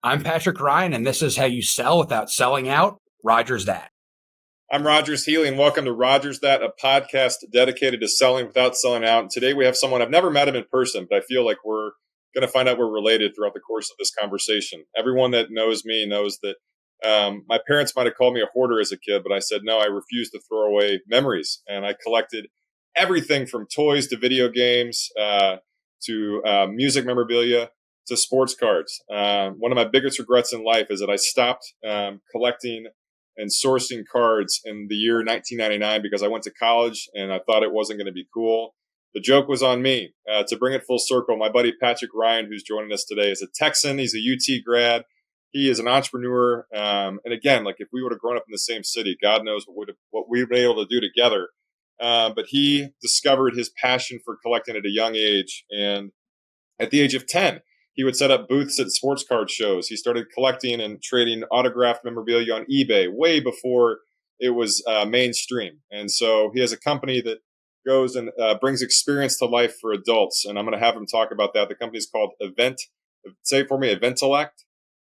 I'm Patrick Ryan, and this is how you sell without selling out. Rogers that. I'm Rogers Healy, and welcome to Rogers That, a podcast dedicated to selling without selling out. And today we have someone, I've never met him in person, but I feel like we're going to find out we're related throughout the course of this conversation. Everyone that knows me knows that my parents might have called me a hoarder as a kid, but I said, no, I refuse to throw away memories. And I collected everything from toys to video games to music memorabilia to sports cards. One of my biggest regrets in life is that I stopped collecting and sourcing cards in the year 1999 because I went to college and I thought it wasn't going to be cool. The joke was on me. To bring it full circle, my buddy Patrick Ryan, who's joining us today, is a Texan. He's a UT grad. He is an entrepreneur. And again, like if we would have grown up in the same city, God knows what we would be able to do together. But he discovered his passion for collecting at a young age. And at the age of 10, he would set up booths at sports card shows. He started collecting and trading autographed memorabilia on eBay way before it was mainstream. And so he has a company that goes and brings experience to life for adults. And I'm going to have him talk about that. The company is called say it for me, Eventellect?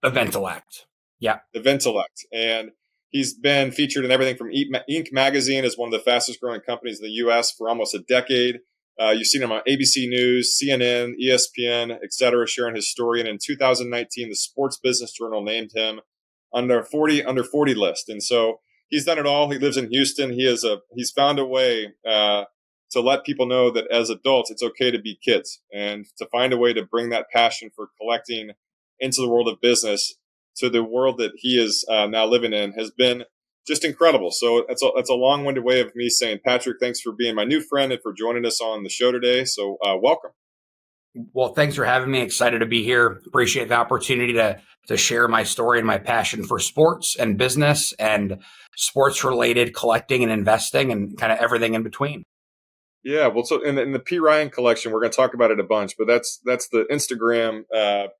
Eventellect. Yeah. Eventellect. And he's been featured in everything from Inc. magazine as one of the fastest growing companies in the U.S. for almost a decade. You've seen him on ABC News, CNN, ESPN, et cetera, sharing his story. And in 2019, the Sports Business Journal named him under 40 list. And so he's done it all. He lives in Houston. He's found a way to let people know that as adults, it's okay to be kids and to find a way to bring that passion for collecting into the world of business to the world that he is now living in has been just incredible. So that's a long-winded way of me saying, Patrick, thanks for being my new friend and for joining us on the show today. So welcome. Well, thanks for having me. Excited to be here. Appreciate the opportunity to share my story and my passion for sports and business and sports-related collecting and investing and kind of everything in between. Yeah, well, so in the P. Ryan collection, we're going to talk about it a bunch, but that's the Instagram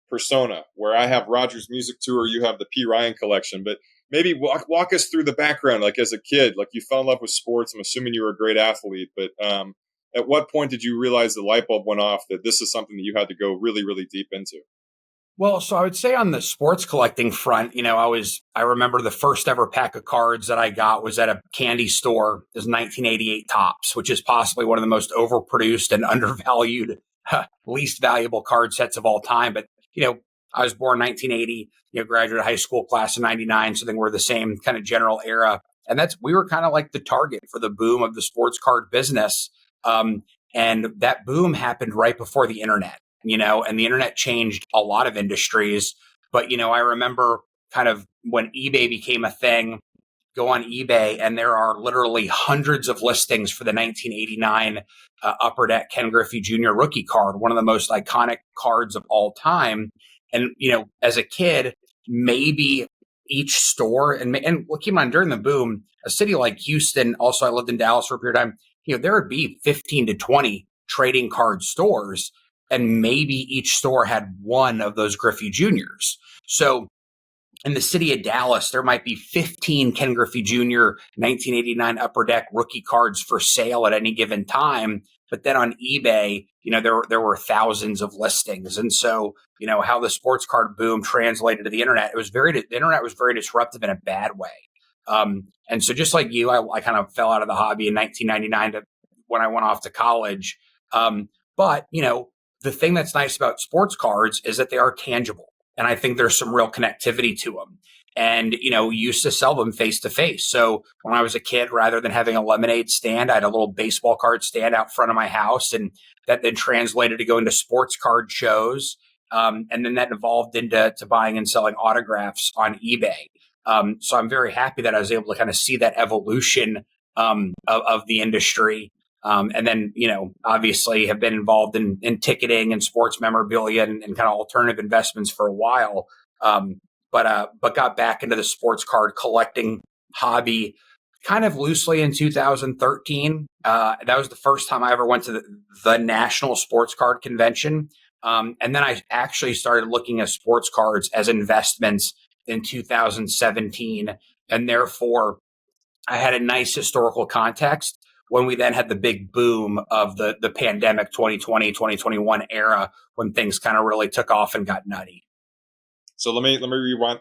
persona where I have Rogers Music Tour, you have the P. Ryan collection, but maybe walk us through the background. Like as a kid, like you fell in love with sports. I'm assuming you were a great athlete, but at what point did you realize the light bulb went off that this is something that you had to go really, really deep into? Well, so I would say on the sports collecting front, I remember the first ever pack of cards that I got was at a candy store. It was 1988 Topps, which is possibly one of the most overproduced and undervalued, least valuable card sets of all time. But, I was born 1980, graduated high school class of 99. So I think we're the same kind of general era. And we were kind of like the target for the boom of the sports card business. And that boom happened right before the internet. And the internet changed a lot of industries. But, I remember kind of when eBay became a thing, go on eBay and there are literally hundreds of listings for the 1989 Upper Deck Ken Griffey Jr. rookie card, one of the most iconic cards of all time. And, as a kid, maybe each store and keep in mind during the boom, a city like Houston, also I lived in Dallas for a period of time, there would be 15 to 20 trading card stores. And maybe each store had one of those Griffey Juniors. So in the city of Dallas, there might be 15 Ken Griffey Jr. 1989 Upper Deck rookie cards for sale at any given time. But then on eBay, there were thousands of listings. And so, how the sports card boom translated to the internet, the internet was very disruptive in a bad way. And so just like you, I kind of fell out of the hobby in 1999 when I went off to college. But, the thing that's nice about sports cards is that they are tangible. And I think there's some real connectivity to them. And, we used to sell them face to face. So when I was a kid, rather than having a lemonade stand, I had a little baseball card stand out front of my house. And that then translated to going to sports card shows. And then that evolved into buying and selling autographs on eBay. So I'm very happy that I was able to kind of see that evolution of the industry. And then, obviously have been involved in ticketing and sports memorabilia and kind of alternative investments for a while. But got back into the sports card collecting hobby kind of loosely in 2013. That was the first time I ever went to the National Sports Card Convention. And then I actually started looking at sports cards as investments in 2017. And therefore, I had a nice historical context when we then had the big boom of the pandemic 2020, 2021 era when things kind of really took off and got nutty. So let me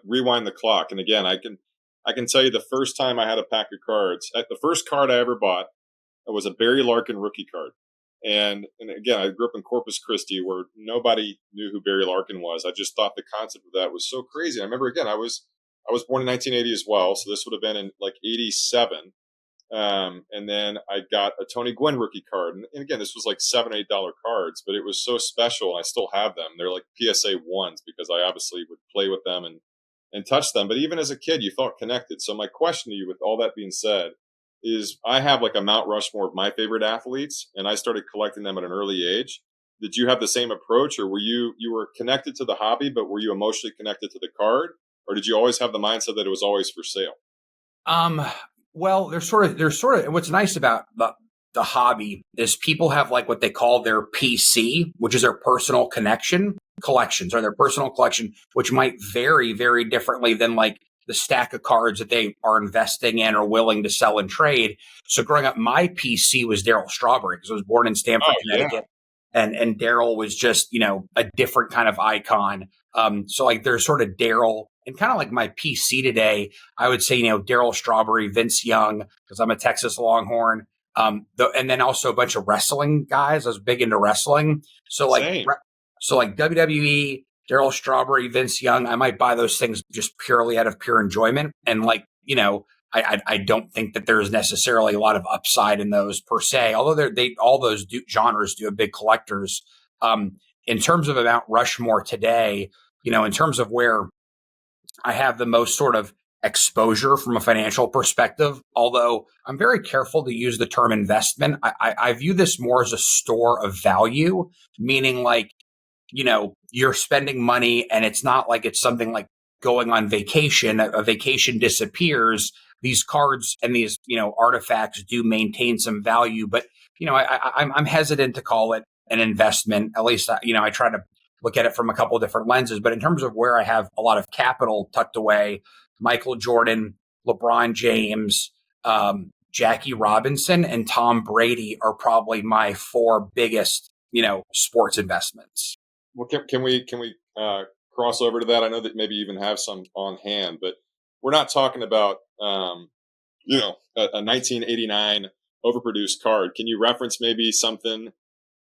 rewind the clock. And again, I can tell you the first time I had a pack of cards. The first card I ever bought was a Barry Larkin rookie card. And again, I grew up in Corpus Christi, where nobody knew who Barry Larkin was. I just thought the concept of that was so crazy. I remember, again, I was born in 1980 as well, so this would have been in like 87. And then I got a Tony Gwynn rookie card, and again, this was like $7-8 cards, but it was so special. I still have them. They're like PSA ones because I obviously would play with them and touch them. But even as a kid, you felt connected. So my question to you, with all that being said, is I have like a Mount Rushmore of my favorite athletes, and I started collecting them at an early age. Did you have the same approach, or were you were connected to the hobby, but were you emotionally connected to the card, or did you always have the mindset that it was always for sale? Um, well, there's sort of what's nice about the hobby is people have like what they call their PC, which is their personal collections or their personal collection, which might vary very differently than like the stack of cards that they are investing in or willing to sell and trade. So growing up, my PC was Darryl Strawberry because I was born in Stamford, Oh yeah, Connecticut. And Daryl was just, a different kind of icon. So like there's sort of Daryl and kind of like my PC today, I would say, Daryl Strawberry, Vince Young, because I'm a Texas Longhorn. And then also a bunch of wrestling guys. I was big into wrestling. So like, same. WWE, Daryl Strawberry, Vince Young, I might buy those things just purely out of pure enjoyment. And like, I don't think that there's necessarily a lot of upside in those per se, although all those genres do have big collectors. In terms of Mount Rushmore today, in terms of where I have the most sort of exposure from a financial perspective, although I'm very careful to use the term investment. I view this more as a store of value, meaning like, you're spending money and it's not like it's something like going on vacation. A vacation disappears. These cards and these, artifacts do maintain some value, but, I'm hesitant to call it an investment. At least, I try to look at it from a couple of different lenses. But in terms of where I have a lot of capital tucked away, Michael Jordan, LeBron James, Jackie Robinson, and Tom Brady are probably my four biggest, sports investments. Well, can we cross over to that? I know that maybe you even have some on hand, but we're not talking about a 1989 overproduced card. Can you reference maybe something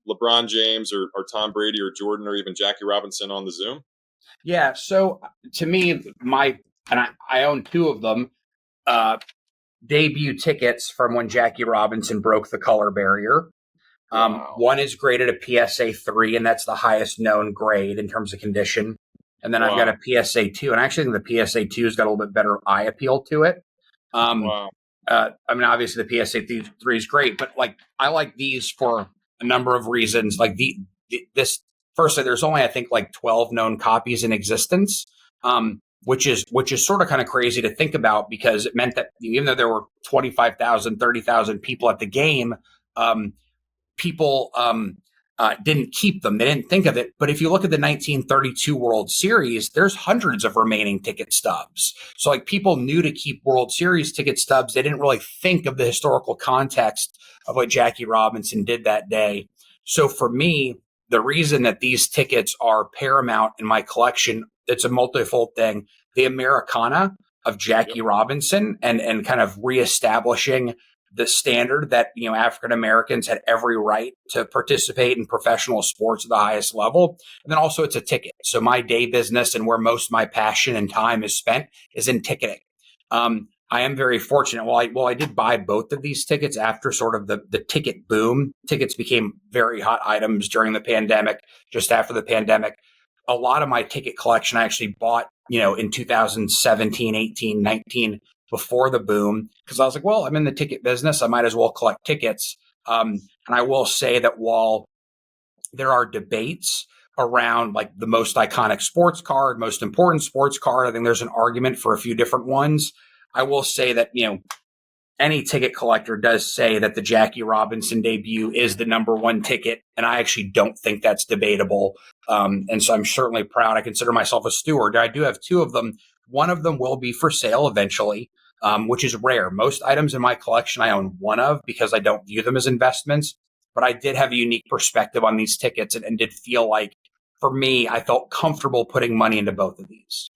LeBron James or Tom Brady or Jordan or even Jackie Robinson on the Zoom? Yeah. So to me, I own two of them. Debut tickets from when Jackie Robinson broke the color barrier. Wow. One is graded a PSA 3, and that's the highest known grade in terms of condition. And then I've got a PSA 2, and I actually think the PSA 2 has got a little bit better eye appeal to it. Wow. Obviously the PSA 3 is great, but like I like these for a number of reasons. Like this, firstly, there's only I think like 12 known copies in existence, which is sort of kind of crazy to think about because it meant that even though there were 25,000, 30,000 people at the game, people didn't keep them. They didn't think of it. But if you look at the 1932 World Series, there's hundreds of remaining ticket stubs. So like people knew to keep World Series ticket stubs. They didn't really think of the historical context of what Jackie Robinson did that day. So for me, the reason that these tickets are paramount in my collection, it's a multifold thing. The Americana of Jackie Robinson and kind of reestablishing the standard that, African Americans had every right to participate in professional sports at the highest level. And then also it's a ticket. So my day business and where most of my passion and time is spent is in ticketing. I am very fortunate. Well, I did buy both of these tickets after sort of the ticket boom. Tickets became very hot items during the pandemic, just after the pandemic. A lot of my ticket collection I actually bought, in 2017, 18, 19, before the boom, because I was like, well, I'm in the ticket business. I might as well collect tickets. And I will say that while there are debates around like the most iconic sports card, most important sports card, I think there's an argument for a few different ones. I will say that, any ticket collector does say that the Jackie Robinson debut is the number one ticket. And I actually don't think that's debatable. And so I'm certainly proud. I consider myself a steward. I do have two of them. One of them will be for sale eventually, which is rare. Most items in my collection I own one of because I don't view them as investments. But I did have a unique perspective on these tickets and did feel like for me, I felt comfortable putting money into both of these.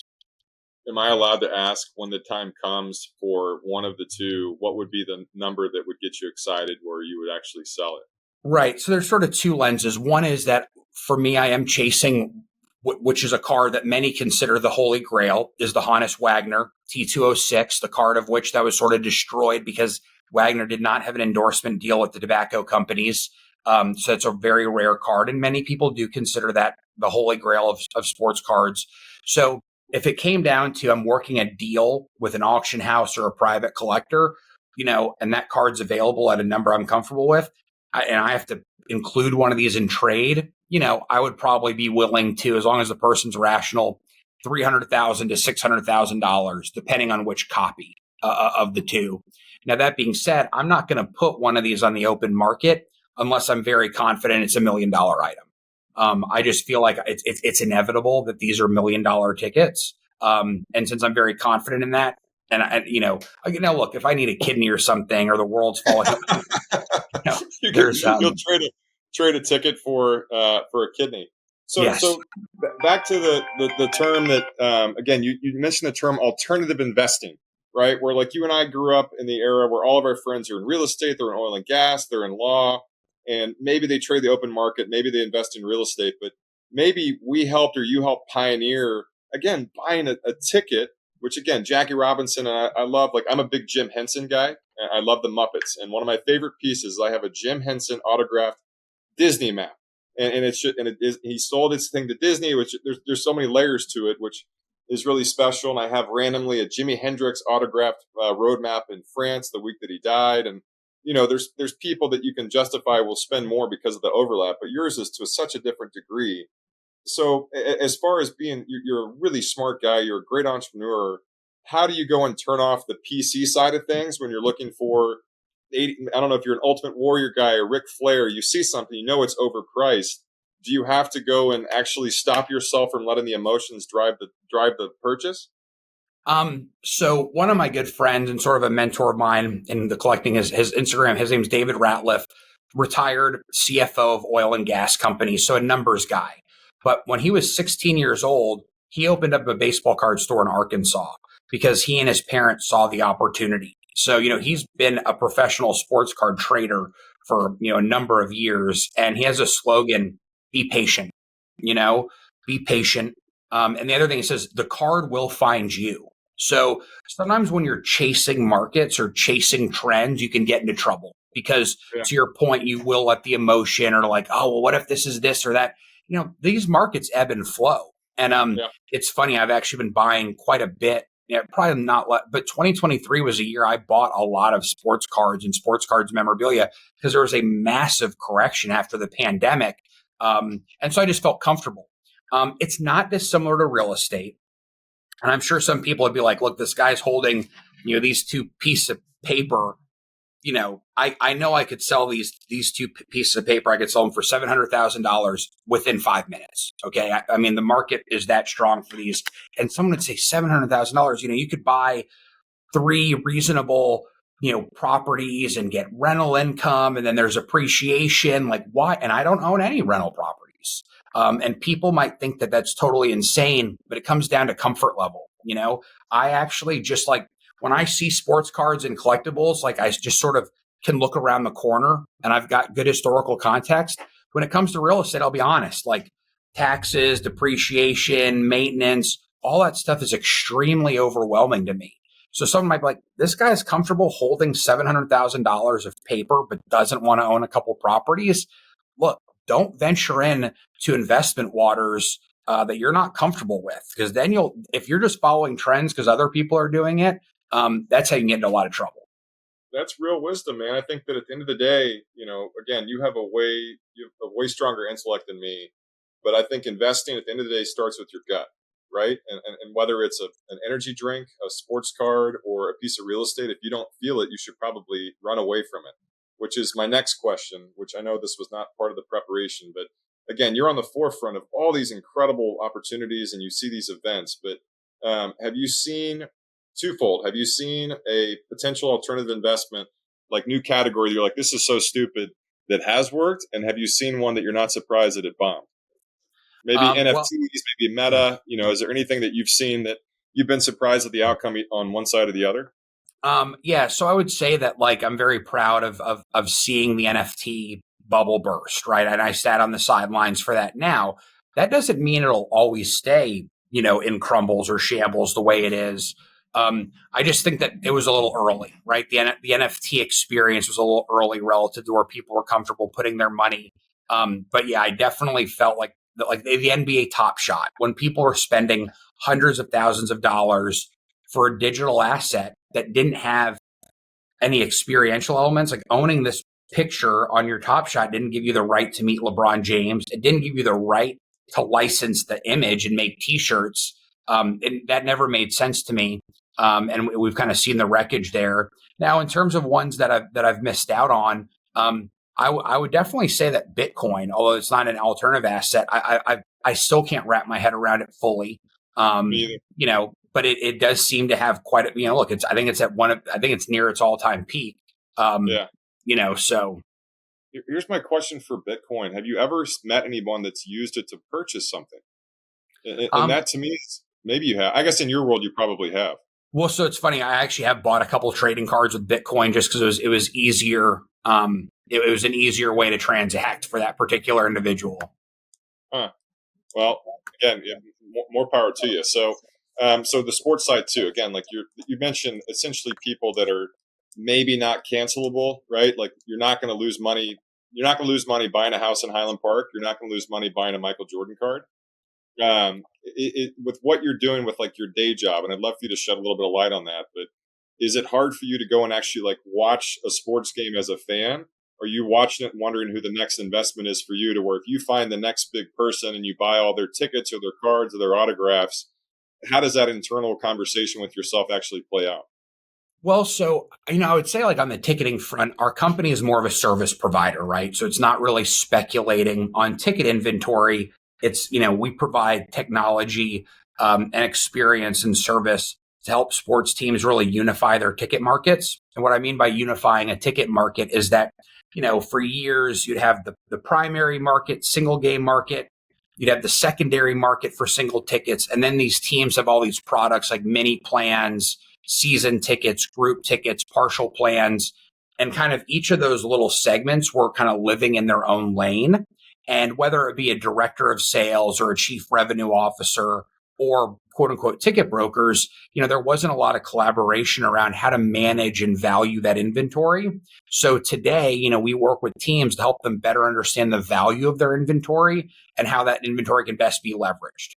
Am I allowed to ask when the time comes for one of the two, what would be the number that would get you excited where you would actually sell it? Right. So there's sort of two lenses. One is that for me, I am chasing, which is a car that many consider the holy grail, is the Honus Wagner T206, the card of which that was sort of destroyed because Wagner did not have an endorsement deal with the tobacco companies. So it's a very rare card. And many people do consider that the holy grail of sports cards. So if it came down to I'm working a deal with an auction house or a private collector, and that card's available at a number I'm comfortable with, and I have to include one of these in trade, I would probably be willing to, as long as the person's rational, $300,000 to $600,000, depending on which copy of the two. Now, that being said, I'm not going to put one of these on the open market unless I'm very confident it's $1 million item. I just feel like it's inevitable that these are $1 million tickets. And since I'm very confident in that, look, if I need a kidney or something, or the world's falling, you'll trade a ticket for a kidney. So, yes. So back to the term that again you mentioned the term alternative investing, right? Where like you and I grew up in the era where all of our friends are in real estate, they're in oil and gas, they're in law, and maybe they trade the open market, maybe they invest in real estate, but maybe we helped or you helped pioneer again buying a ticket. Which again, Jackie Robinson, and I love, like, I'm a big Jim Henson guy. I love the Muppets. And one of my favorite pieces, I have a Jim Henson autographed Disney map. And he sold his thing to Disney, which there's so many layers to it, which is really special. And I have randomly a Jimi Hendrix autographed road map in France the week that he died. And, there's people that you can justify will spend more because of the overlap, but yours is to such a different degree. So as far as you're a really smart guy, you're a great entrepreneur. How do you go and turn off the PC side of things when you're looking for, I don't know if you're an Ultimate Warrior guy or Ric Flair, you see something, it's overpriced. Do you have to go and actually stop yourself from letting the emotions drive the purchase? So one of my good friends and sort of a mentor of mine in the collecting, his Instagram, his name's David Ratliff, retired CFO of oil and gas companies. So a numbers guy. But when he was 16 years old, he opened up a baseball card store in Arkansas because he and his parents saw the opportunity. So, he's been a professional sports card trader for, a number of years. And he has a slogan, be patient, be patient. And the other thing, he says, the card will find you. So sometimes when you're chasing markets or chasing trends, you can get into trouble because to your point, you will let the emotion or like, oh, well, what if this is this or that? These markets ebb and flow. And It's funny, I've actually been buying quite a bit. Probably not, but 2023 was a year I bought a lot of sports cards and sports cards memorabilia because there was a massive correction after the pandemic. And so I just felt comfortable. It's not dissimilar to real estate. And I'm sure some people would be like, look, this guy's holding, these two pieces of paper. I know I could sell these two pieces of paper. I could sell them for $700,000 within 5 minutes. Okay. I mean, the market is that strong for these. And someone would say $700,000, you could buy 3 reasonable, properties and get rental income. And then there's appreciation. Like why? And I don't own any rental properties. And people might think that that's totally insane, but it comes down to comfort level. I actually just like, when I see sports cards and collectibles, like I just sort of can look around the corner and I've got good historical context. When it comes to real estate, I'll be honest, like taxes, depreciation, maintenance, all that stuff is extremely overwhelming to me. So someone might be like, this guy's comfortable holding $700,000 of paper, but doesn't want to own a couple properties. Look, don't venture in to investment waters that you're not comfortable with, because then if you're just following trends because other people are doing it, that's how you get into a lot of trouble. That's real wisdom, man. I think that at the end of the day, again, you have a way stronger intellect than me, but I think investing at the end of the day starts with your gut, right? And whether it's an energy drink, a sports card, or a piece of real estate, if you don't feel it, you should probably run away from it, which is my next question, which I know this was not part of the preparation, but again, you're on the forefront of all these incredible opportunities and you see these events, but have you seen twofold? Have you seen a potential alternative investment, like new category, you're like, this is so stupid, that has worked? And have you seen one that you're not surprised that it bombed? Maybe Well, NFTs, maybe Meta. Is there anything that you've seen that you've been surprised at the outcome on one side or the other? yeah. So I would say that like I'm very proud of seeing the NFT bubble burst, right? And I sat on the sidelines for that. Now that doesn't mean it'll always stay, in crumbles or shambles the way it is. I just think that it was a little early, right? The NFT experience was a little early relative to where people were comfortable putting their money. But yeah, I definitely felt like the NBA Top Shot when people were spending hundreds of thousands of dollars for a digital asset that didn't have any experiential elements, like owning this picture on your Top Shot didn't give you the right to meet LeBron James. It didn't give you the right to license the image and make T-shirts. And that never made sense to me. And we've kind of seen the wreckage there. Now, in terms of ones that I've missed out on, I would definitely say that Bitcoin, although it's not an alternative asset, I still can't wrap my head around it fully. Me either. But it does seem to have quite a, look, I think it's near its all time peak. Yeah. So Here's my question for Bitcoin. Have you ever met anyone that's used it to purchase something? And that to me, maybe you have. I guess in your world, you probably have. Well, so it's funny. I actually have bought a couple trading cards with Bitcoin just because it was easier. It was an easier way to transact for that particular individual. Huh. Well, again, yeah, more power to you. So, so the sports side too. Again, like you mentioned, essentially people that are maybe not cancelable, right? Like you're not going to lose money. You're not going to lose money buying a house in Highland Park. You're not going to lose money buying a Michael Jordan card. With what you're doing with like your day job, and I'd love for you to shed a little bit of light on that. But is it hard for you to go and actually like watch a sports game as a fan? Are you watching it and wondering who the next investment is for you, to where if you find the next big person and you buy all their tickets or their cards or their autographs, how does that internal conversation with yourself actually play out? Well, so, I would say like on the ticketing front, our company is more of a service provider, right? So it's not really speculating on ticket inventory. It's, we provide technology, and experience and service to help sports teams really unify their ticket markets. And what I mean by unifying a ticket market is that, for years you'd have the primary market, single game market. You'd have the secondary market for single tickets. And then these teams have all these products like mini plans, season tickets, group tickets, partial plans, and kind of each of those little segments were kind of living in their own lane. And whether it be a director of sales or a chief revenue officer or quote unquote ticket brokers, there wasn't a lot of collaboration around how to manage and value that inventory. So today, we work with teams to help them better understand the value of their inventory and how that inventory can best be leveraged.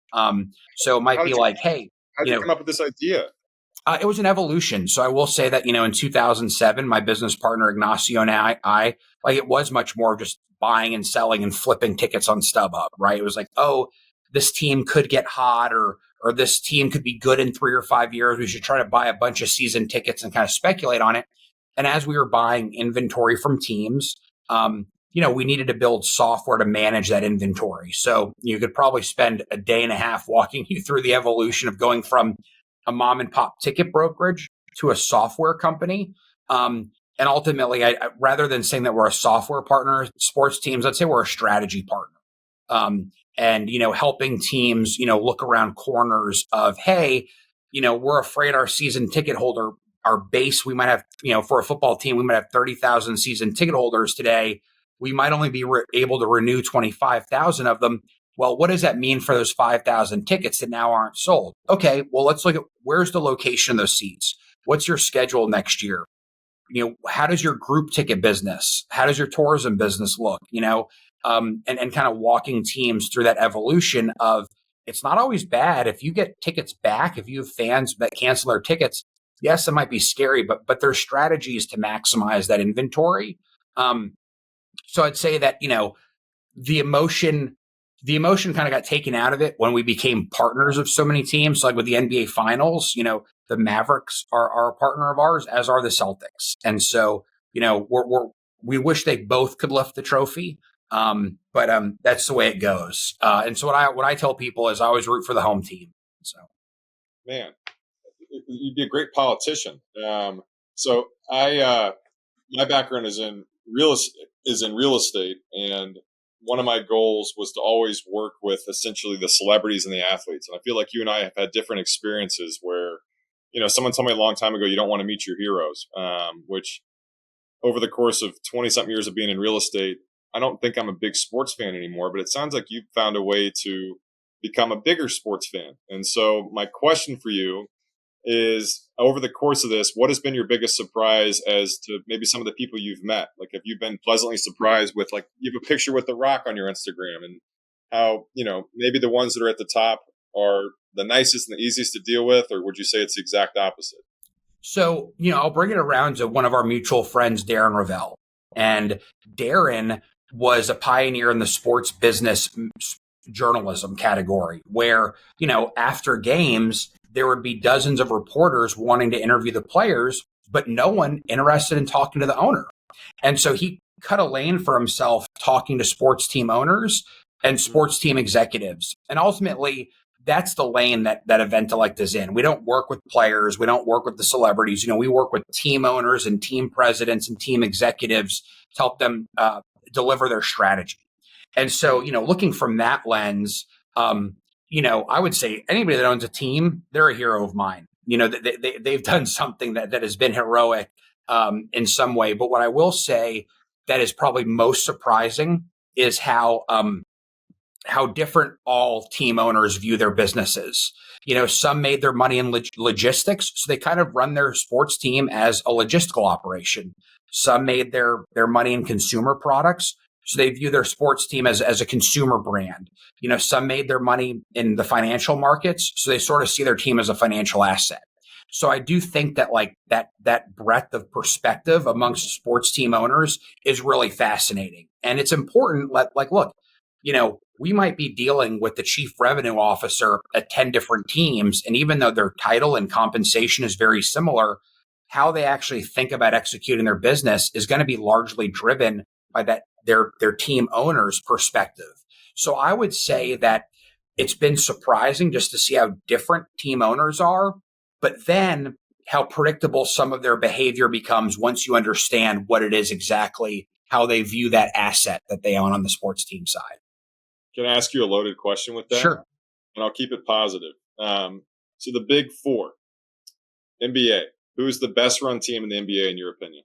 So it might be like, hey, how did you come up with this idea? It was an evolution. So I will say that, in 2007, my business partner, Ignacio, and I, like, it was much more of just buying and selling and flipping tickets on StubHub, right? It was like, oh, this team could get hot or this team could be good in 3 or 5 years. We should try to buy a bunch of season tickets and kind of speculate on it. And as we were buying inventory from teams, we needed to build software to manage that inventory. So you could probably spend a day and a half walking you through the evolution of going from a mom and pop ticket brokerage to a software company. And ultimately, I rather than saying that we're a software partner, sports teams, I'd say we're a strategy partner. And, helping teams, look around corners of, hey, we're afraid our season ticket holder, our base, we might have, for a football team, we might have 30,000 season ticket holders today. We might only be able to renew 25,000 of them. Well, what does that mean for those 5,000 tickets that now aren't sold? Okay, well, let's look at where's the location of those seats? What's your schedule next year? How does your group ticket business, how does your tourism business look? And kind of walking teams through that evolution of, it's not always bad if you get tickets back, if you have fans that cancel their tickets. Yes, it might be scary, but there's strategies to maximize that inventory. So I'd say that, the emotion kind of got taken out of it when we became partners of so many teams. Like with the NBA Finals, the Mavericks are a partner of ours, as are the Celtics. And so, we wish they both could lift the trophy. But that's the way it goes. And so what I tell people is I always root for the home team. So, man, you'd be a great politician. So my background is in real estate, and one of my goals was to always work with essentially the celebrities and the athletes. And I feel like you and I have had different experiences where, someone told me a long time ago, you don't want to meet your heroes, which over the course of 20 something years of being in real estate, I don't think I'm a big sports fan anymore, but it sounds like you've found a way to become a bigger sports fan. And so my question for you is, over the course of this, what has been your biggest surprise as to maybe some of the people you've met? Like, have you been pleasantly surprised with, like, you have a picture with The Rock on your Instagram, and how, maybe the ones that are at the top are the nicest and the easiest to deal with, or would you say it's the exact opposite? So, I'll bring it around to one of our mutual friends, Darren Ravel. And Darren was a pioneer in the sports business journalism category where, after games, there would be dozens of reporters wanting to interview the players, but no one interested in talking to the owner. And so he cut a lane for himself talking to sports team owners and sports team executives. And ultimately, that's the lane that Eventellect is in. We don't work with players. We don't work with the celebrities. We work with team owners and team presidents and team executives to help them deliver their strategy. And so, looking from that lens, I would say anybody that owns a team, they're a hero of mine. They've done something that has been heroic in some way. But what I will say that is probably most surprising is how different all team owners view their businesses. Some made their money in logistics, so they kind of run their sports team as a logistical operation. Some made their money in consumer products, so they view their sports team as a consumer brand. Some made their money in the financial markets, so they sort of see their team as a financial asset. So I do think that that breadth of perspective amongst sports team owners is really fascinating. And it's important. Look, we might be dealing with the chief revenue officer at 10 different teams. And even though their title and compensation is very similar, how they actually think about executing their business is going to be largely driven by their team owner's perspective. So I would say that it's been surprising just to see how different team owners are, but then how predictable some of their behavior becomes once you understand what it is exactly, how they view that asset that they own on the sports team side. Can I ask you a loaded question with that? Sure. And I'll keep it positive. So the big four, NBA, who's the best run team in the NBA in your opinion?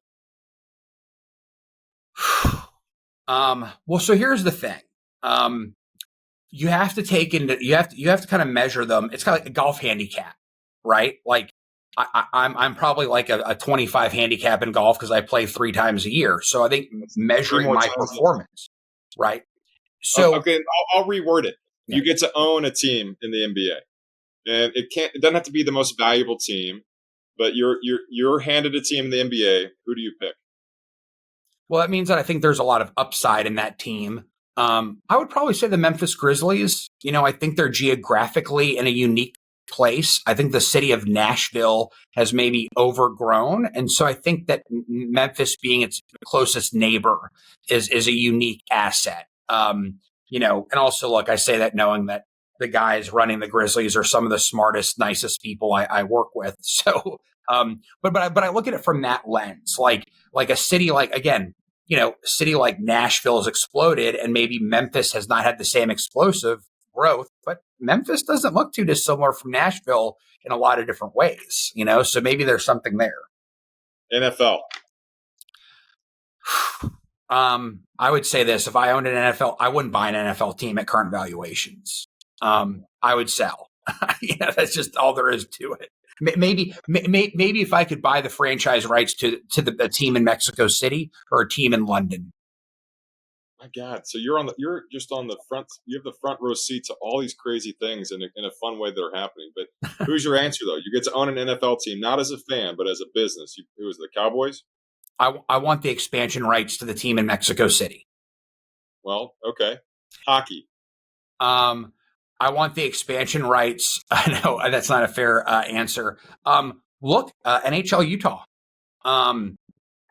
Well, so here's the thing. You have to kind of measure them. It's kind of like a golf handicap, right? Like I'm probably like a 25 handicap in golf because I play 3 times a year. So I think measuring my performance, right? So okay, I'll reword it. Yeah. You get to own a team in the NBA, and it doesn't have to be the most valuable team, but you're handed a team in the NBA. Who do you pick? Well, that means that I think there's a lot of upside in that team. I would probably say the Memphis Grizzlies. I think they're geographically in a unique place. I think the city of Nashville has maybe overgrown. And so I think that Memphis being its closest neighbor is a unique asset. And also, look, I say that knowing that the guys running the Grizzlies are some of the smartest, nicest people I work with. So, but I look at it from that lens, like a city, city like Nashville has exploded and maybe Memphis has not had the same explosive growth, but Memphis doesn't look too dissimilar from Nashville in a lot of different ways, so maybe there's something there. NFL. I would say this: if I owned an NFL, I wouldn't buy an NFL team at current valuations. I would sell. That's just all there is to it. Maybe if I could buy the franchise rights to the team in Mexico City or a team in London. My God! So you're just on the front. You have the front row seat to all these crazy things in a fun way that are happening. But who's your answer though? You get to own an NFL team, not as a fan, but as a business. Who is the Cowboys? I want the expansion rights to the team in Mexico City. Well, okay. Hockey. I want the expansion rights. I know that's not a fair answer. Look, NHL Utah.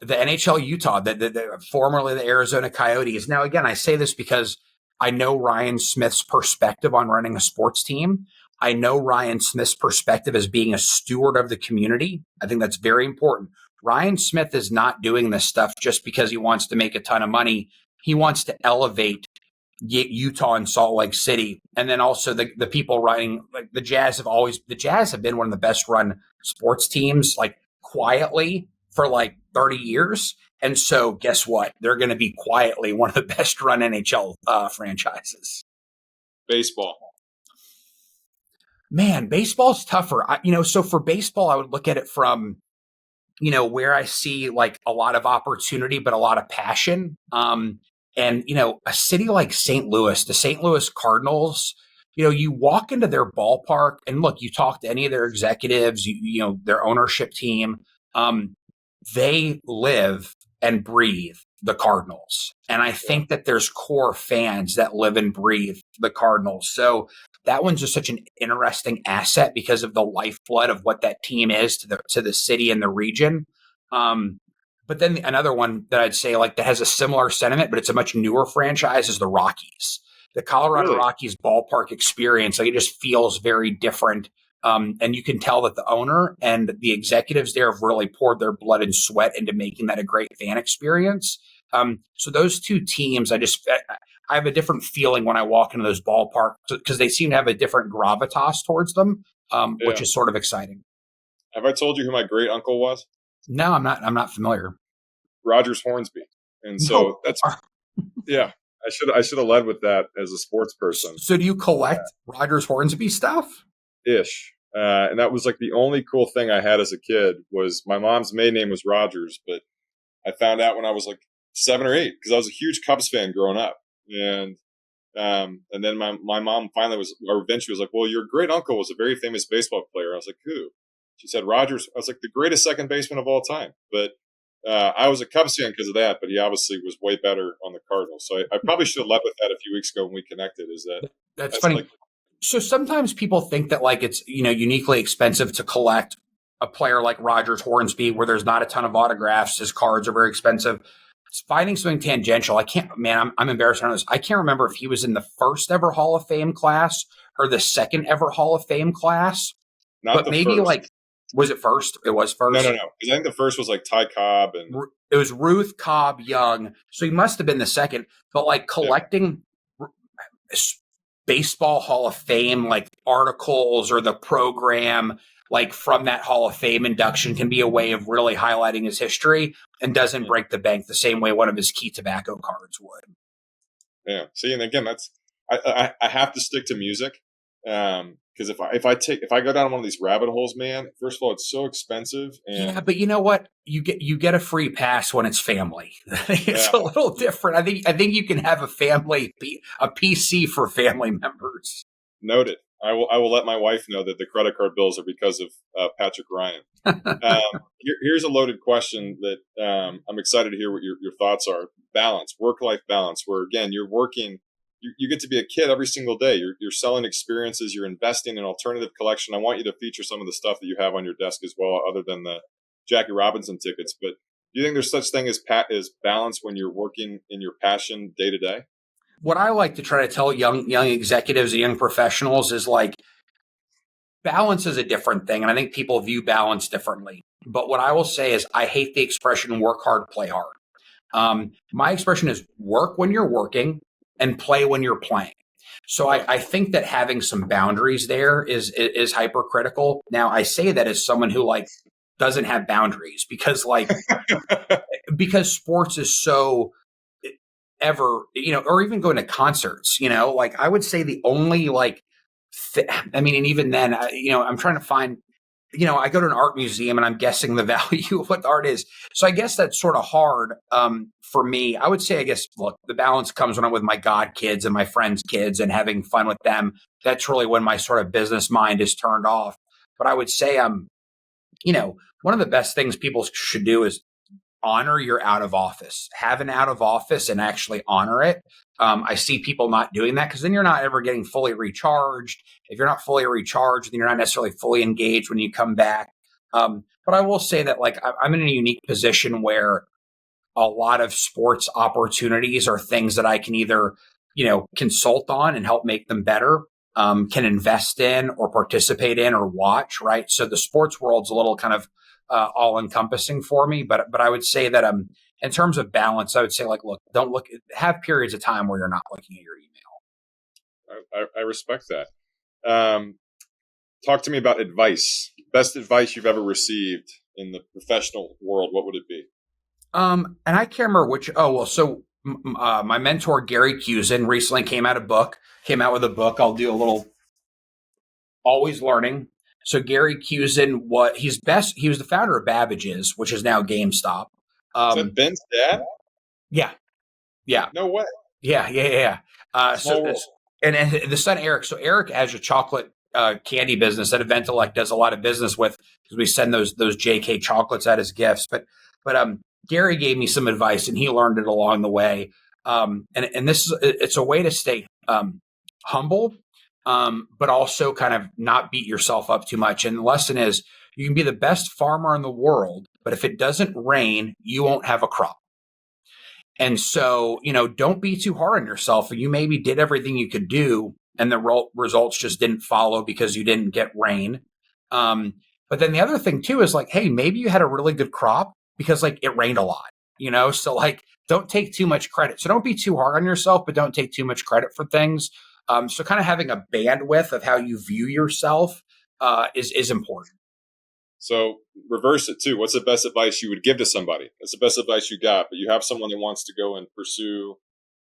The NHL Utah, the formerly the Arizona Coyotes. Now, again, I say this because I know Ryan Smith's perspective on running a sports team. I know Ryan Smith's perspective as being a steward of the community. I think that's very important. Ryan Smith is not doing this stuff just because he wants to make a ton of money. He wants to elevate Utah and Salt Lake City. And then also the people running, like the Jazz have been one of the best run sports teams, like quietly for like 30 years. And so guess what? They're going to be quietly one of the best run NHL franchises. Baseball. Man, baseball's tougher. So for baseball, I would look at it from, where I see like a lot of opportunity, but a lot of passion. And, a city like St. Louis, the St. Louis Cardinals, you walk into their ballpark and look, you talk to any of their executives, their ownership team, they live and breathe the Cardinals. And I think that there's core fans that live and breathe the Cardinals. So that one's just such an interesting asset because of the lifeblood of what that team is to the city and the region. But then another one that I'd say like that has a similar sentiment, but it's a much newer franchise is the Rockies. The Colorado Rockies ballpark experience, like it just feels very different. And you can tell that the owner and the executives there have really poured their blood and sweat into making that a great fan experience. So those two teams, I have a different feeling when I walk into those ballparks because they seem to have a different gravitas towards them, which is sort of exciting. Have I told you who my great uncle was? No, I'm not familiar. Rogers Hornsby. And so that's I should have led with that as a sports person. So do you collect Rogers Hornsby stuff? Ish. And that was like the only cool thing I had as a kid was my mom's maiden name was Rogers, but I found out when I was like 7 or 8 because I was a huge Cubs fan growing up. And then my mom eventually was like, well, your great uncle was a very famous baseball player. I was like, who? She said Rogers. I was like, the greatest second baseman of all time. But I was a Cubs fan because of that, but he obviously was way better on the Cardinals. So I probably should have led with that a few weeks ago when we connected. That's funny. Like, so sometimes people think that like it's, uniquely expensive to collect a player like Rogers Hornsby where there's not a ton of autographs. His cards are very expensive. Finding something tangential. I'm embarrassed on this. I can't remember if he was in the first ever Hall of Fame class or the second ever Hall of Fame class. But maybe first. Like, was it first? It was first. No. Because I think the first was like Ty Cobb and it was Ruth Cobb Young. So he must have been the second. But like collecting baseball Hall of Fame like articles or the program like from that Hall of Fame induction can be a way of really highlighting his history and doesn't break the bank the same way one of his key tobacco cards would. Yeah. See, and again, I have to stick to music. Because if I go down one of these rabbit holes, man, first of all, it's so expensive. And but you know what? You get a free pass when it's family. It's a little different. I think you can have a PC for family members. Noted. I will let my wife know that the credit card bills are because of Patrick Ryan. Here's a loaded question that I'm excited to hear what your thoughts are. Balance, work-life balance, where again you're working. You get to be a kid every single day. You're selling experiences. You're investing in alternative collection. I want you to feature some of the stuff that you have on your desk as well, other than the Jackie Robinson tickets. But do you think there's such thing as balance when you're working in your passion day to day? What I like to try to tell young executives and young professionals is like balance is a different thing. And I think people view balance differently. But what I will say is I hate the expression work hard, play hard. My expression is work when you're working and play when you're playing. So I think that having some boundaries there is hypercritical. Now I say that as someone who like doesn't have boundaries because because sports is so or even going to concerts, like I would say the only and even then, I'm trying to find, I go to an art museum and I'm guessing the value of what the art is. So I guess that's sort of hard for me. I would say, look, the balance comes when I'm with my god kids and my friends' kids and having fun with them. That's really when my sort of business mind is turned off. But I would say, one of the best things people should do is honor your out of office, have an out of office and actually honor it. I see people not doing that because then you're not ever getting fully recharged. If you're not fully recharged, then you're not necessarily fully engaged when you come back. But I will say that I'm in a unique position where a lot of sports opportunities are things that I can either, consult on and help make them better, can invest in or participate in or watch, right? So the sports world's a little kind of all encompassing for me, but I would say that in terms of balance, I would say, like, look, don't look, have periods of time where you're not looking at your email. I respect that. Talk to me about advice. Best advice you've ever received in the professional world. What would it be? And I can't remember which. My mentor Gary Cusin recently came out with a book. I'll do a little always learning. So Gary Cusin, he was the founder of Babbage's, which is now GameStop. Is that Ben's dad? Yeah. No way. Yeah. And the son Eric. So Eric has a chocolate candy business that Eventellect does a lot of business with, because we send those JK chocolates out as gifts. But Gary gave me some advice, and he learned it along the way. And it's a way to stay humble, but also kind of not beat yourself up too much. And the lesson is, you can be the best farmer in the world, but if it doesn't rain, you won't have a crop. And so, don't be too hard on yourself. You maybe did everything you could do, and the results just didn't follow because you didn't get rain. But then the other thing too is, like, hey, maybe you had a really good crop because, like, it rained a lot, So, like, don't take too much credit. So don't be too hard on yourself, but don't take too much credit for things. So kind of having a bandwidth of how you view yourself is important. So reverse it too. What's the best advice you would give to somebody? That's the best advice you got, but you have someone that wants to go and pursue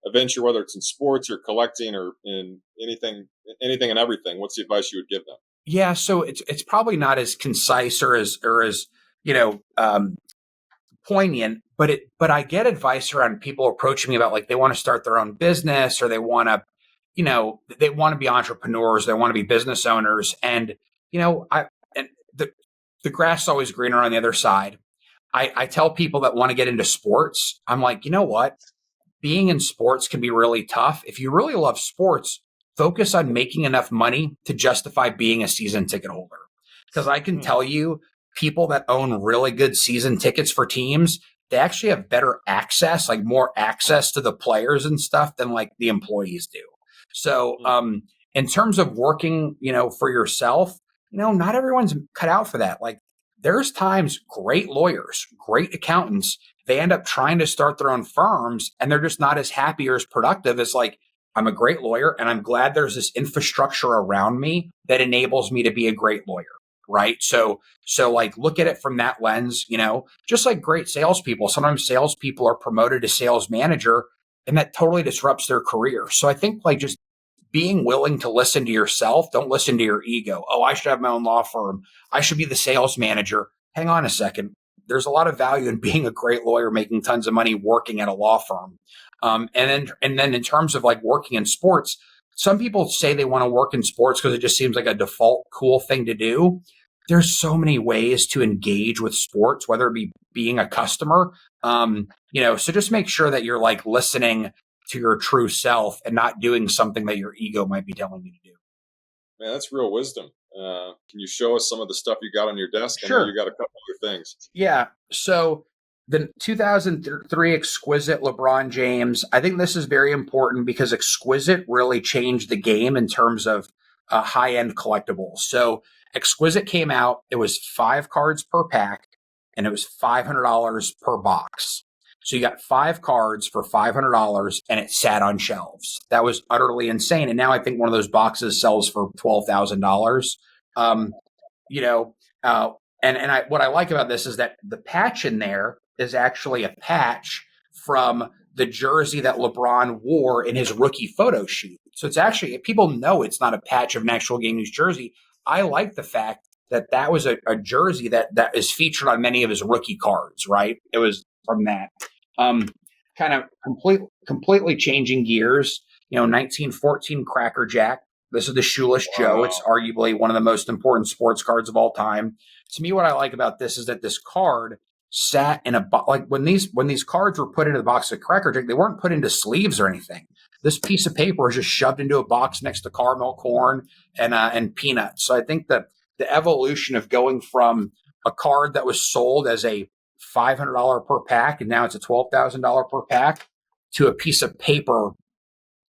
a venture, whether it's in sports or collecting or in anything and everything. What's the advice you would give them? Yeah, so it's probably not as concise or as poignant, but I get advice around people approaching me about, like, they want to start their own business, or they want to, they want to be entrepreneurs, they want to be business owners, and the grass is always greener on the other side. I tell people that want to get into sports, I'm like, you know what? Being in sports can be really tough. If you really love sports, focus on making enough money to justify being a season ticket holder. Because I can tell you, people that own really good season tickets for teams, they actually have better access, like more access to the players and stuff than, like, the employees do. So in terms of working, for yourself, not everyone's cut out for that. Like, there's times great lawyers, great accountants, they end up trying to start their own firms, and they're just not as happy or as productive as, like, I'm a great lawyer, and I'm glad there's this infrastructure around me that enables me to be a great lawyer. Right. So like, look at it from that lens, just like great salespeople. Sometimes salespeople are promoted to sales manager, and that totally disrupts their career. So I think, like, just being willing to listen to yourself. Don't listen to your ego. Oh, I should have my own law firm. I should be the sales manager. Hang on a second. There's a lot of value in being a great lawyer, making tons of money working at a law firm. And then in terms of, like, working in sports, some people say they want to work in sports because it just seems like a default cool thing to do. There's so many ways to engage with sports, whether it be being a customer, so just make sure that you're, like, listening to your true self and not doing something that your ego might be telling you to do. Man, that's real wisdom. Can you show us some of the stuff you got on your desk? Sure. I know you got a couple other things. Yeah. So the 2003 Exquisite LeBron James, I think this is very important because Exquisite really changed the game in terms of high-end collectibles. So Exquisite came out, it was 5 cards per pack, and it was $500 per box. So you got 5 cards for $500, and it sat on shelves. That was utterly insane. And now I think one of those boxes sells for $12,000. What I like about this is that the patch in there is actually a patch from the jersey that LeBron wore in his rookie photo shoot. So it's actually, people know it's not a patch of an actual Game News jersey. I like the fact that was a jersey that is featured on many of his rookie cards, right? It was from that. Kind of completely changing gears, 1914 Cracker Jack. This is the Shoeless Joe. It's arguably one of the most important sports cards of all time. To me, what I like about this is that this card sat in a box. Like, when these cards were put into the box of Cracker Jack, they weren't put into sleeves or anything. This piece of paper was just shoved into a box next to caramel corn and peanuts. So I think that the evolution of going from a card that was sold as a $500 per pack, and now it's a $12,000 per pack, to a piece of paper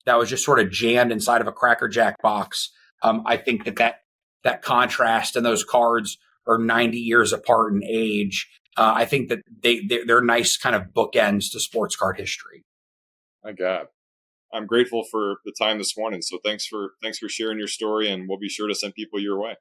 that was just sort of jammed inside of a Cracker Jack box. I think that contrast, and those cards are 90 years apart in age, I think that they're nice kind of bookends to sports card history. My God. I'm grateful for the time this morning. So thanks for sharing your story, and we'll be sure to send people your way.